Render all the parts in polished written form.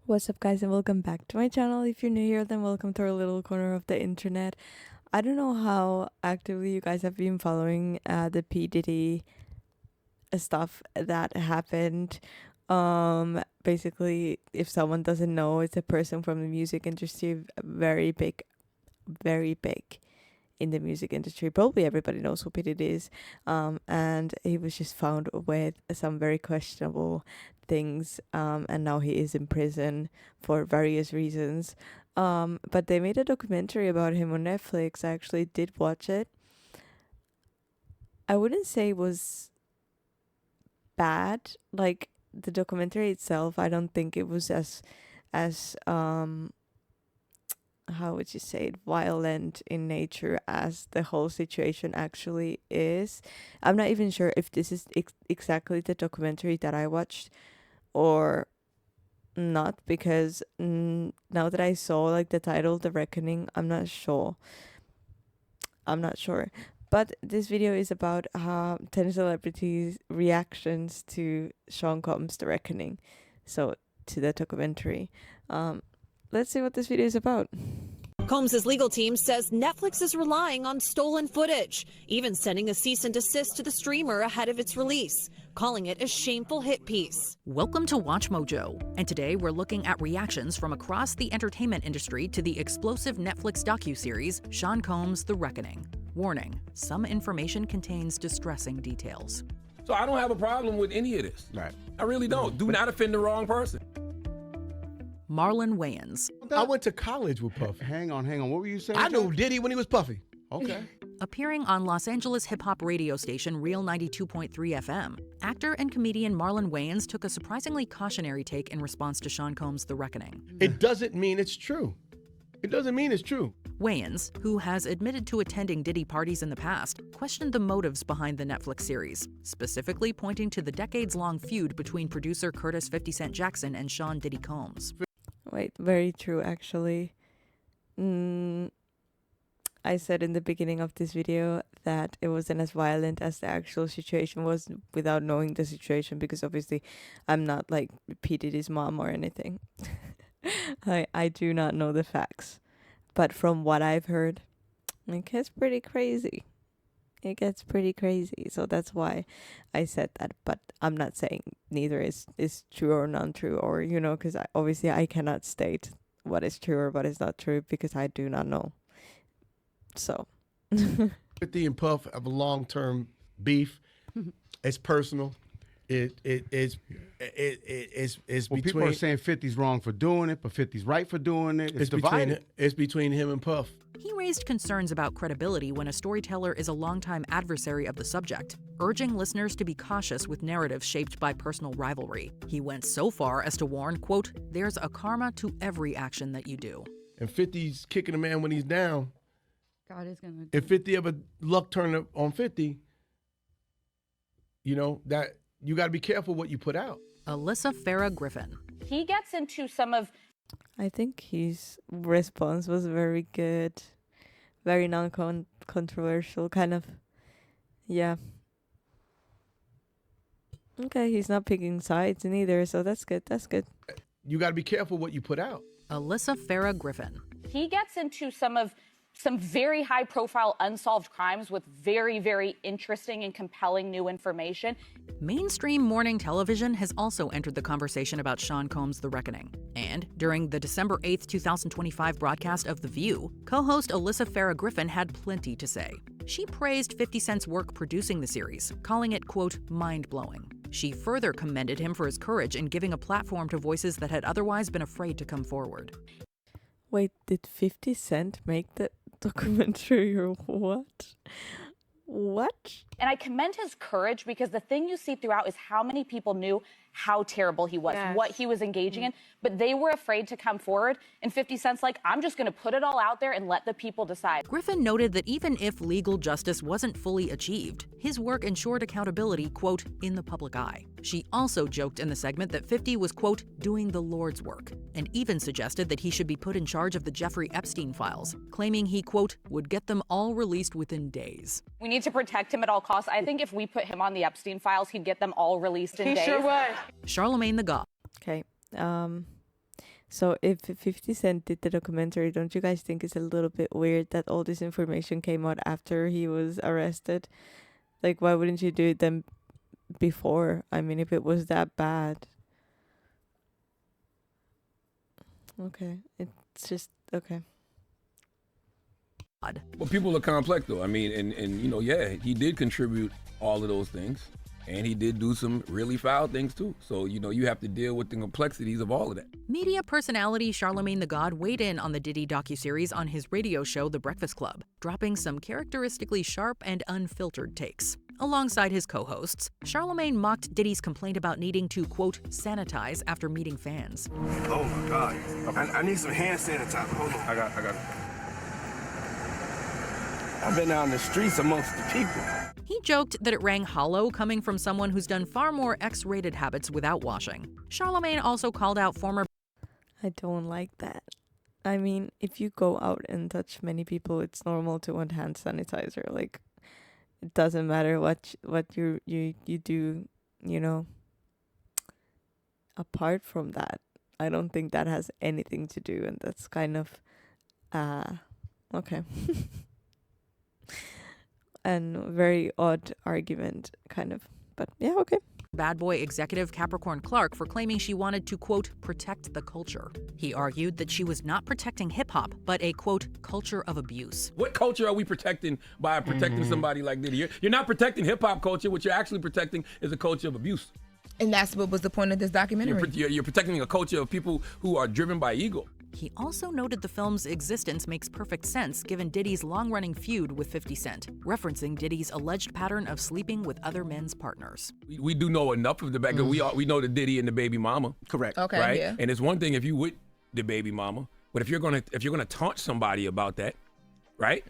What's up, guys, and welcome back to my channel. If you're new here, then welcome to our little corner of the internet. I don't know how actively you guys have been following the P Diddy stuff that happened. Basically, if someone doesn't know, it's a person from the music industry, very big in the music industry. Probably everybody knows who P Diddy is. And he was just found with some very questionable things, and now he is in prison for various reasons. But they made a documentary about him on Netflix. I actually did watch it. I wouldn't say it was bad. Like, the documentary itself, I don't think it was as how would you say it, violent in nature as the whole situation actually is. I'm not even sure if this is exactly the documentary that I watched or not, because now that I saw like the title, The Reckoning, I'm not sure. But this video is about 10 celebrities' reactions to Sean Combs' The Reckoning. So, to the documentary. Let's see what this video is about. Combs' legal team says Netflix is relying on stolen footage, even sending a cease and desist to the streamer ahead of its release, calling it a shameful hit piece. Welcome to Watch Mojo, and today we're looking at reactions from across the entertainment industry to the explosive Netflix docuseries Sean Combs' The Reckoning. Warning, some information contains distressing details. So I don't have a problem with any of this. Right. I really don't. Do not offend the wrong person. Marlon Wayans. I went to college with Puffy. Hang on. What were you saying? I knew Diddy when he was Puffy. Okay. Appearing on Los Angeles hip-hop radio station Real 92.3 FM, actor and comedian Marlon Wayans took a surprisingly cautionary take in response to Sean Combs' The Reckoning. It doesn't mean it's true. It doesn't mean it's true. Wayans, who has admitted to attending Diddy parties in the past, questioned the motives behind the Netflix series, specifically pointing to the decades-long feud between producer Curtis 50 Cent Jackson and Sean Diddy Combs. Wait, very true, actually. I said in the beginning of this video that it wasn't as violent as the actual situation was without knowing the situation, because obviously I'm not like P. Diddy's mom or anything. I do not know the facts. But from what I've heard, it gets pretty crazy. So that's why I said that. But I'm not saying neither is true or non-true, or, you know, because obviously I cannot state what is true or what is not true because I do not know. So 50 and Puff have a long-term beef. It's personal. It's Well, between. people are saying 50's wrong for doing it, but 50's right for doing it. It's divided. It's between him and Puff. He raised concerns about credibility when a storyteller is a longtime adversary of the subject, urging listeners to be cautious with narratives shaped by personal rivalry. He went so far as to warn, quote, "There's a karma to every action that you do." And 50's kicking a man when he's down. God is gonna. If 50 ever luck turn up on 50, you know, that you got to be careful what you put out. Alyssa Farah Griffin. He gets into some of. I think his response was very good, very non-controversial, kind of. Yeah. Okay, he's not picking sides neither, so that's good. You got to be careful what you put out. Alyssa Farah Griffin. He gets into some very high-profile unsolved crimes with very, very interesting and compelling new information. Mainstream morning television has also entered the conversation about Sean Combs' The Reckoning. And during the December 8th, 2025 broadcast of The View, co-host Alyssa Farah Griffin had plenty to say. She praised 50 Cent's work producing the series, calling it, quote, mind-blowing. She further commended him for his courage in giving a platform to voices that had otherwise been afraid to come forward. Wait, did 50 Cent make the documentary or what? What? And I commend his courage, because the thing you see throughout is how many people knew how terrible he was, what he was engaging in, but they were afraid to come forward. And 50 Cent's like, I'm just going to put it all out there and let the people decide. Griffin noted that even if legal justice wasn't fully achieved, his work ensured accountability, quote, in the public eye. She also joked in the segment that 50 was, quote, doing the Lord's work, and even suggested that he should be put in charge of the Jeffrey Epstein files, claiming he, quote, would get them all released within days. We need to protect him at all costs. I think if we put him on the Epstein files, he'd get them all released in days. He sure would. Charlemagne the God. Okay. So if 50 Cent did the documentary, don't you guys think it's a little bit weird that all this information came out after he was arrested? Like, why wouldn't you do it then before? I mean, if it was that bad. Okay. It's just, okay. Well, people are complex, though. I mean, and you know, yeah, he did contribute all of those things. And he did do some really foul things, too. So, you know, you have to deal with the complexities of all of that. Media personality Charlemagne the God weighed in on the Diddy docuseries on his radio show The Breakfast Club, dropping some characteristically sharp and unfiltered takes. Alongside his co-hosts, Charlemagne mocked Diddy's complaint about needing to, quote, sanitize after meeting fans. Oh, my God. I need some hand sanitizer. Hold on. I got it. I've been out in the streets amongst the people. He joked that it rang hollow coming from someone who's done far more X-rated habits without washing. Charlemagne also called out former... I don't like that. I mean, if you go out and touch many people, it's normal to want hand sanitizer. Like, it doesn't matter what you do, you know. Apart from that, I don't think that has anything to do, and that's kind of okay. And very odd argument, kind of. But yeah, okay. Bad Boy executive Capricorn Clark for claiming she wanted to, quote, protect the culture. He argued that she was not protecting hip-hop, but a, quote, culture of abuse. What culture are we protecting by protecting somebody like Diddy? You're not protecting hip-hop culture. What you're actually protecting is a culture of abuse. And that's what was the point of this documentary. You're protecting a culture of people who are driven by ego. He also noted the film's existence makes perfect sense given Diddy's long-running feud with 50 Cent, referencing Diddy's alleged pattern of sleeping with other men's partners. We do know enough of the back. We know the Diddy and the baby mama. Correct. Okay, right? yeah. And it's one thing if you with the baby mama, but if you're gonna taunt somebody about that, right?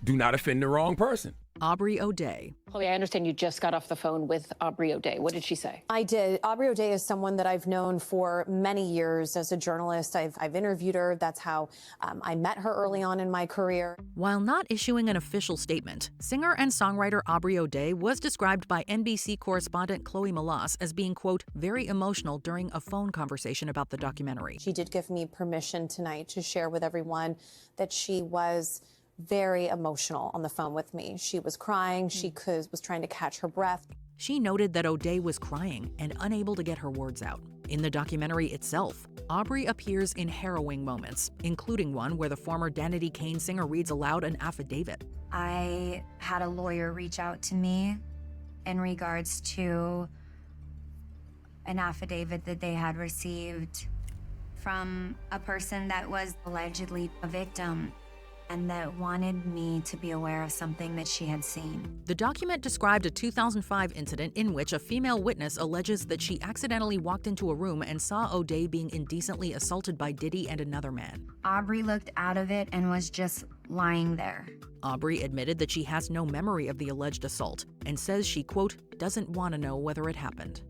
Do not offend the wrong person. Aubrey O'Day. Chloe, I understand you just got off the phone with Aubrey O'Day. What did she say? I did. Aubrey O'Day is someone that I've known for many years as a journalist. I've interviewed her. That's how I met her early on in my career. While not issuing an official statement, singer and songwriter Aubrey O'Day was described by NBC correspondent Chloe Malas as being, quote, very emotional during a phone conversation about the documentary. She did give me permission tonight to share with everyone that she was very emotional on the phone with me. She was crying. She was trying to catch her breath. She noted that O'Day was crying and unable to get her words out. In the documentary itself, Aubrey appears in harrowing moments, including one where the former Danity Kane singer reads aloud an affidavit. I had a lawyer reach out to me in regards to an affidavit that they had received from a person that was allegedly a victim, and that wanted me to be aware of something that she had seen. The document described a 2005 incident in which a female witness alleges that she accidentally walked into a room and saw O'Day being indecently assaulted by Diddy and another man. Aubrey looked out of it and was just lying there. Aubrey admitted that she has no memory of the alleged assault and says she, quote, doesn't want to know whether it happened.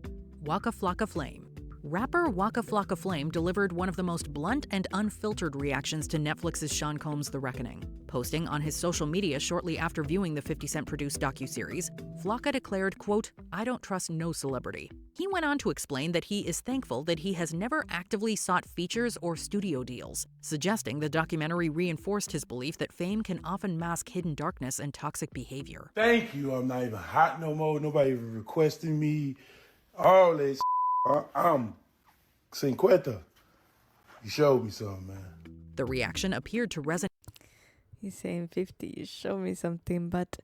Waka Flocka Flame. Rapper Waka Flocka Flame delivered one of the most blunt and unfiltered reactions to Netflix's Sean Combs' The Reckoning. Posting on his social media shortly after viewing the 50 Cent-produced docuseries, Flocka declared, quote, I don't trust no celebrity. He went on to explain that he is thankful that he has never actively sought features or studio deals, suggesting the documentary reinforced his belief that fame can often mask hidden darkness and toxic behavior. Thank you. I'm not even hot no more. Nobody even requesting me. All this. I'm cinquenta. You showed me something, man. The reaction appeared to resonate. He's saying 50, you show me something, but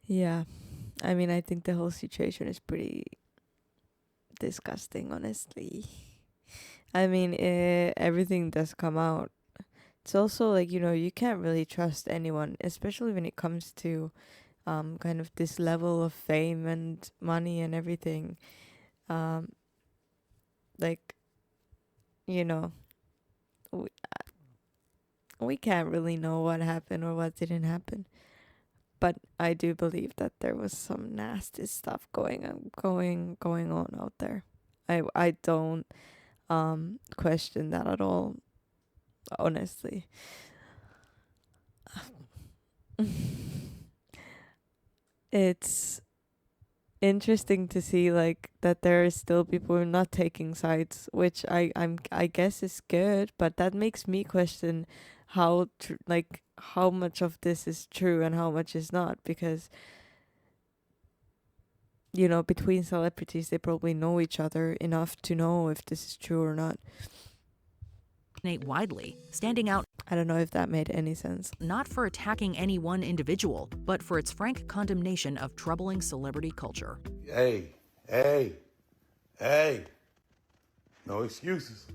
yeah. I mean, I think the whole situation is pretty disgusting, honestly. I mean, everything does come out. It's also like, you know, you can't really trust anyone, especially when it comes to kind of this level of fame and money and everything. Like, you know, we can't really know what happened or what didn't happen. But I do believe that there was some nasty stuff going on out there. I don't question that at all, honestly. interesting to see like that there are still people who are not taking sides, which I guess is good, but that makes me question how how much of this is true and how much is not, because between celebrities they probably know each other enough to know if this is true or not. Widely, standing out. I don't know if that made any sense. Not for attacking any one individual, but for its frank condemnation of troubling celebrity culture. Hey. No excuses.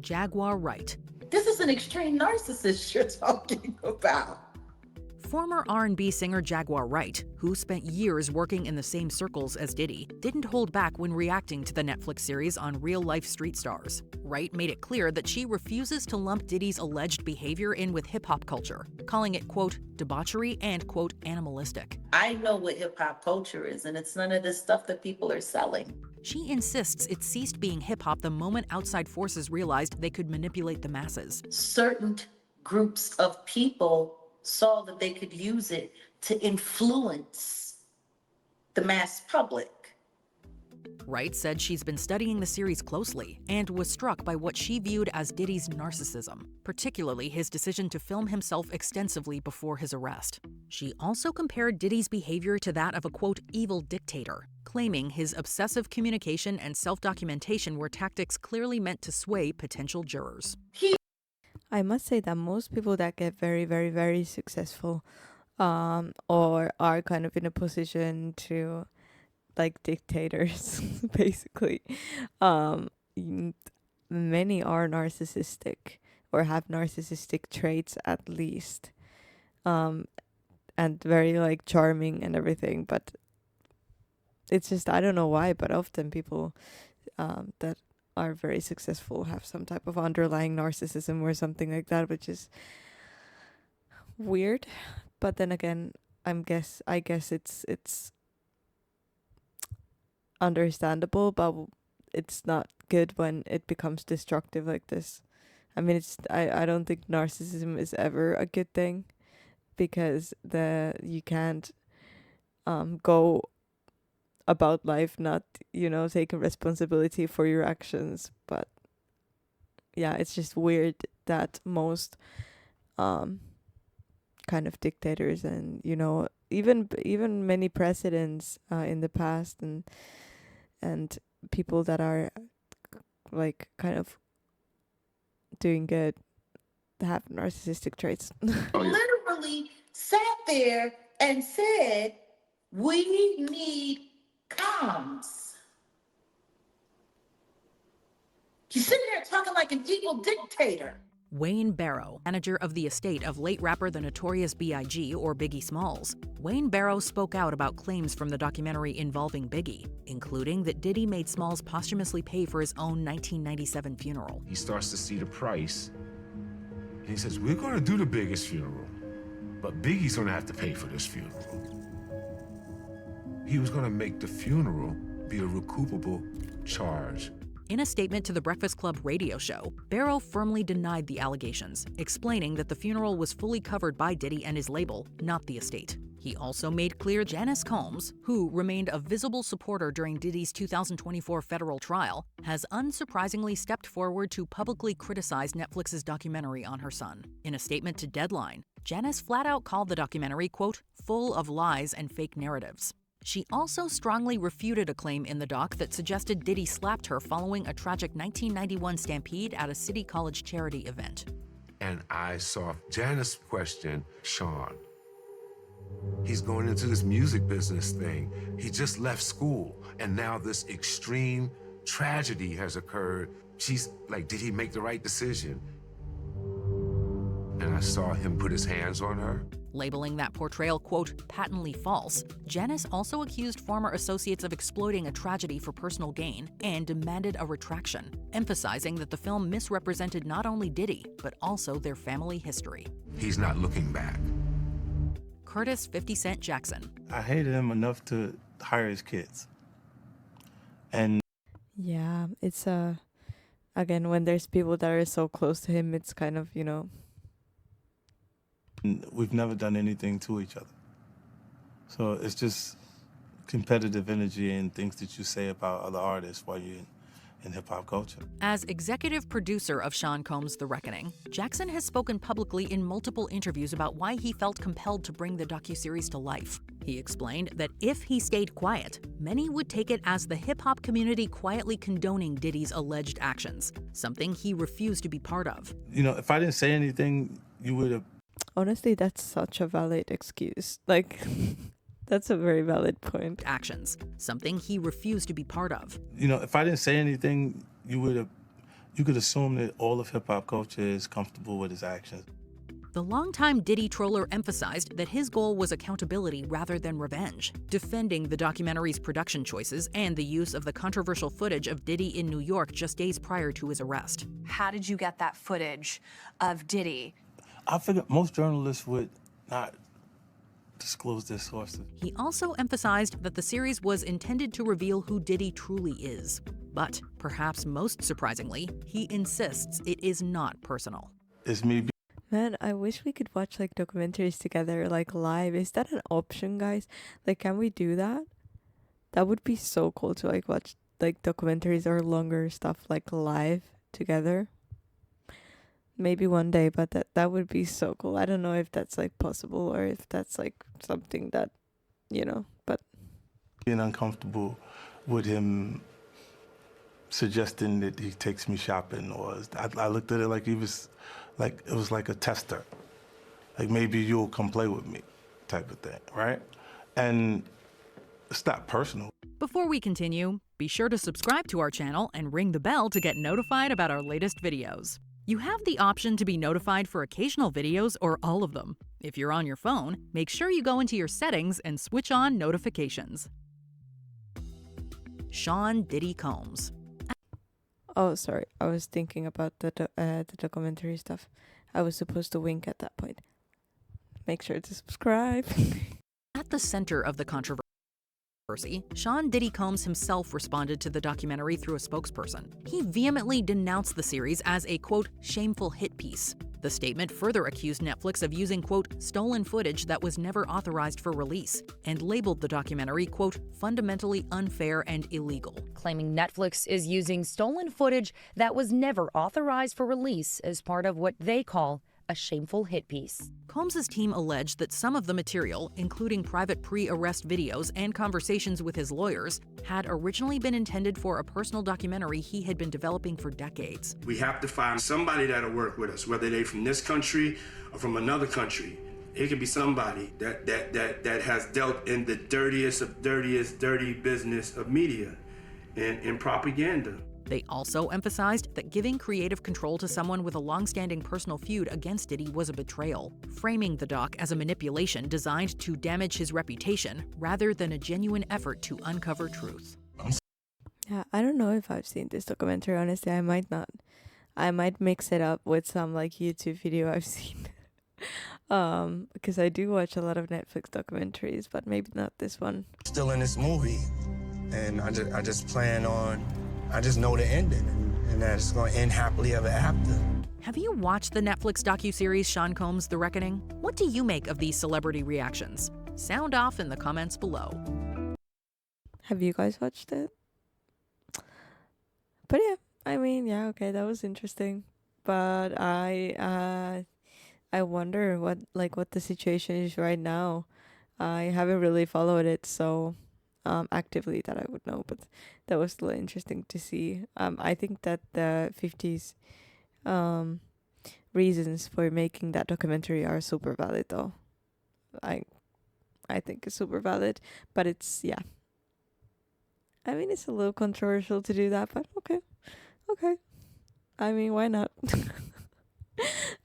Jaguar Wright. This is an extreme narcissist you're talking about. Former R&B singer Jaguar Wright, who spent years working in the same circles as Diddy, didn't hold back when reacting to the Netflix series on real-life street stars. Wright made it clear that she refuses to lump Diddy's alleged behavior in with hip-hop culture, calling it, quote, debauchery and, quote, animalistic. I know what hip-hop culture is, and it's none of this stuff that people are selling. She insists it ceased being hip-hop the moment outside forces realized they could manipulate the masses. Certain groups of people saw that they could use it to influence the mass public. Wright said she's been studying the series closely and was struck by what she viewed as Diddy's narcissism, particularly his decision to film himself extensively before his arrest. She also compared Diddy's behavior to that of a, quote, evil dictator, claiming his obsessive communication and self-documentation were tactics clearly meant to sway potential jurors. I must say that most people that get very, very, very successful or are kind of in a position to like dictators, basically, many are narcissistic or have narcissistic traits at least, and very like charming and everything, but it's just, I don't know why, but often people that are very successful have some type of underlying narcissism or something like that, which is weird. But then again, I guess it's understandable, but it's not good when it becomes destructive like this. I mean, I don't think narcissism is ever a good thing, because you can't go about life not taking responsibility for your actions. But yeah, it's just weird that most kind of dictators and even many presidents in the past and people that are like kind of doing good have narcissistic traits. Literally sat there and said, we need comms. You're sitting there talking like an evil dictator. Wayne Barrow, manager of the estate of late rapper The Notorious B.I.G. or Biggie Smalls. Wayne Barrow spoke out about claims from the documentary involving Biggie, including that Diddy made Smalls posthumously pay for his own 1997 funeral. He starts to see the price, and he says, we're gonna do the biggest funeral, but Biggie's gonna have to pay for this funeral. He was gonna make the funeral be a recoupable charge. In a statement to the Breakfast Club radio show, Barrow firmly denied the allegations, explaining that the funeral was fully covered by Diddy and his label, not the estate. He also made clear Janice Combs, who remained a visible supporter during Diddy's 2024 federal trial, has unsurprisingly stepped forward to publicly criticize Netflix's documentary on her son. In a statement to Deadline, Janice flat out called the documentary, quote, full of lies and fake narratives. She also strongly refuted a claim in the doc that suggested Diddy slapped her following a tragic 1991 stampede at a City College charity event. And I saw Janice question Sean. He's going into this music business thing. He just left school, and now this extreme tragedy has occurred. She's like, did he make the right decision? And I saw him put his hands on her. Labeling that portrayal, quote, patently false, Janice also accused former associates of exploiting a tragedy for personal gain and demanded a retraction, emphasizing that the film misrepresented not only Diddy, but also their family history. He's not looking back. Curtis 50 Cent Jackson. I hated him enough to hire his kids. And yeah, it's again, when there's people that are so close to him, it's kind of, we've never done anything to each other. So it's just competitive energy and things that you say about other artists while you're in hip-hop culture. As executive producer of Sean Combs' The Reckoning, Jackson has spoken publicly in multiple interviews about why he felt compelled to bring the docuseries to life. He explained that if he stayed quiet, many would take it as the hip-hop community quietly condoning Diddy's alleged actions, something he refused to be part of. You know, if I didn't say anything, you would have... Honestly, that's such a valid excuse. Like, that's a very valid point. Actions, something he refused to be part of. You know, if I didn't say anything, you could assume that all of hip-hop culture is comfortable with his actions. The longtime Diddy troller emphasized that his goal was accountability rather than revenge, defending the documentary's production choices and the use of the controversial footage of Diddy in New York just days prior to his arrest. How did you get that footage of Diddy? I figure most journalists would not disclose their sources. He also emphasized that the series was intended to reveal who Diddy truly is. But, perhaps most surprisingly, he insists it is not personal. It's me. Man, I wish we could watch like documentaries together, like live. Is that an option, guys? Like, can we do that? That would be so cool to like watch like documentaries or longer stuff like live together. Maybe one day, but that would be so cool. I don't know if that's like possible or if that's like something that, you know, but being uncomfortable with him suggesting that he takes me shopping, or I looked at it like it was like a tester. Like, maybe you'll come play with me type of thing, right? And it's not personal. Before we continue, be sure to subscribe to our channel and ring the bell to get notified about our latest videos. You have the option to be notified for occasional videos or all of them. If you're on your phone, make sure you go into your settings and switch on notifications. Sean Diddy Combs. oh, sorry, I was thinking about the documentary stuff. I was supposed to wink at that point. Make sure to subscribe. At the center of the controversy, Sean Diddy Combs himself responded to the documentary through a spokesperson. He vehemently denounced the series as a, quote, shameful hit piece. The statement further accused Netflix of using, quote, stolen footage that was never authorized for release, and labeled the documentary, quote, fundamentally unfair and illegal. Claiming Netflix is using stolen footage that was never authorized for release as part of what they call a shameful hit piece. Combs' team alleged that some of the material, including private pre-arrest videos and conversations with his lawyers, had originally been intended for a personal documentary he had been developing for decades. We have to find somebody that'll work with us, whether they're from this country or from another country. It could be somebody that has dealt in the dirtiest of dirty business of media and propaganda. They also emphasized that giving creative control to someone with a long-standing personal feud against Diddy was a betrayal, framing the doc as a manipulation designed to damage his reputation rather than a genuine effort to uncover truth. Yeah, I don't know if I've seen this documentary, honestly. I might not. I might mix it up with some like YouTube video I've seen. Because I do watch a lot of Netflix documentaries, but maybe not this one. Still in this movie, and I just know the ending, and that it's going to end happily ever after. Have you watched the Netflix docuseries Sean Combs: The Reckoning? What do you make of these celebrity reactions? Sound off in the comments below. Have you guys watched it? But yeah, I mean, yeah, okay, that was interesting. But I wonder what the situation is right now. I haven't really followed it so actively that I would know, but that was still interesting to see. I think that the 50s reasons for making that documentary are super valid though. I think it's super valid, but it's, yeah. I mean, it's a little controversial to do that, but okay. I mean, why not?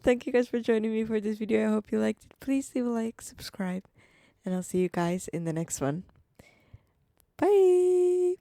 Thank you guys for joining me for this video. I hope you liked it. Please leave a like, subscribe, and I'll see you guys in the next one. Bye!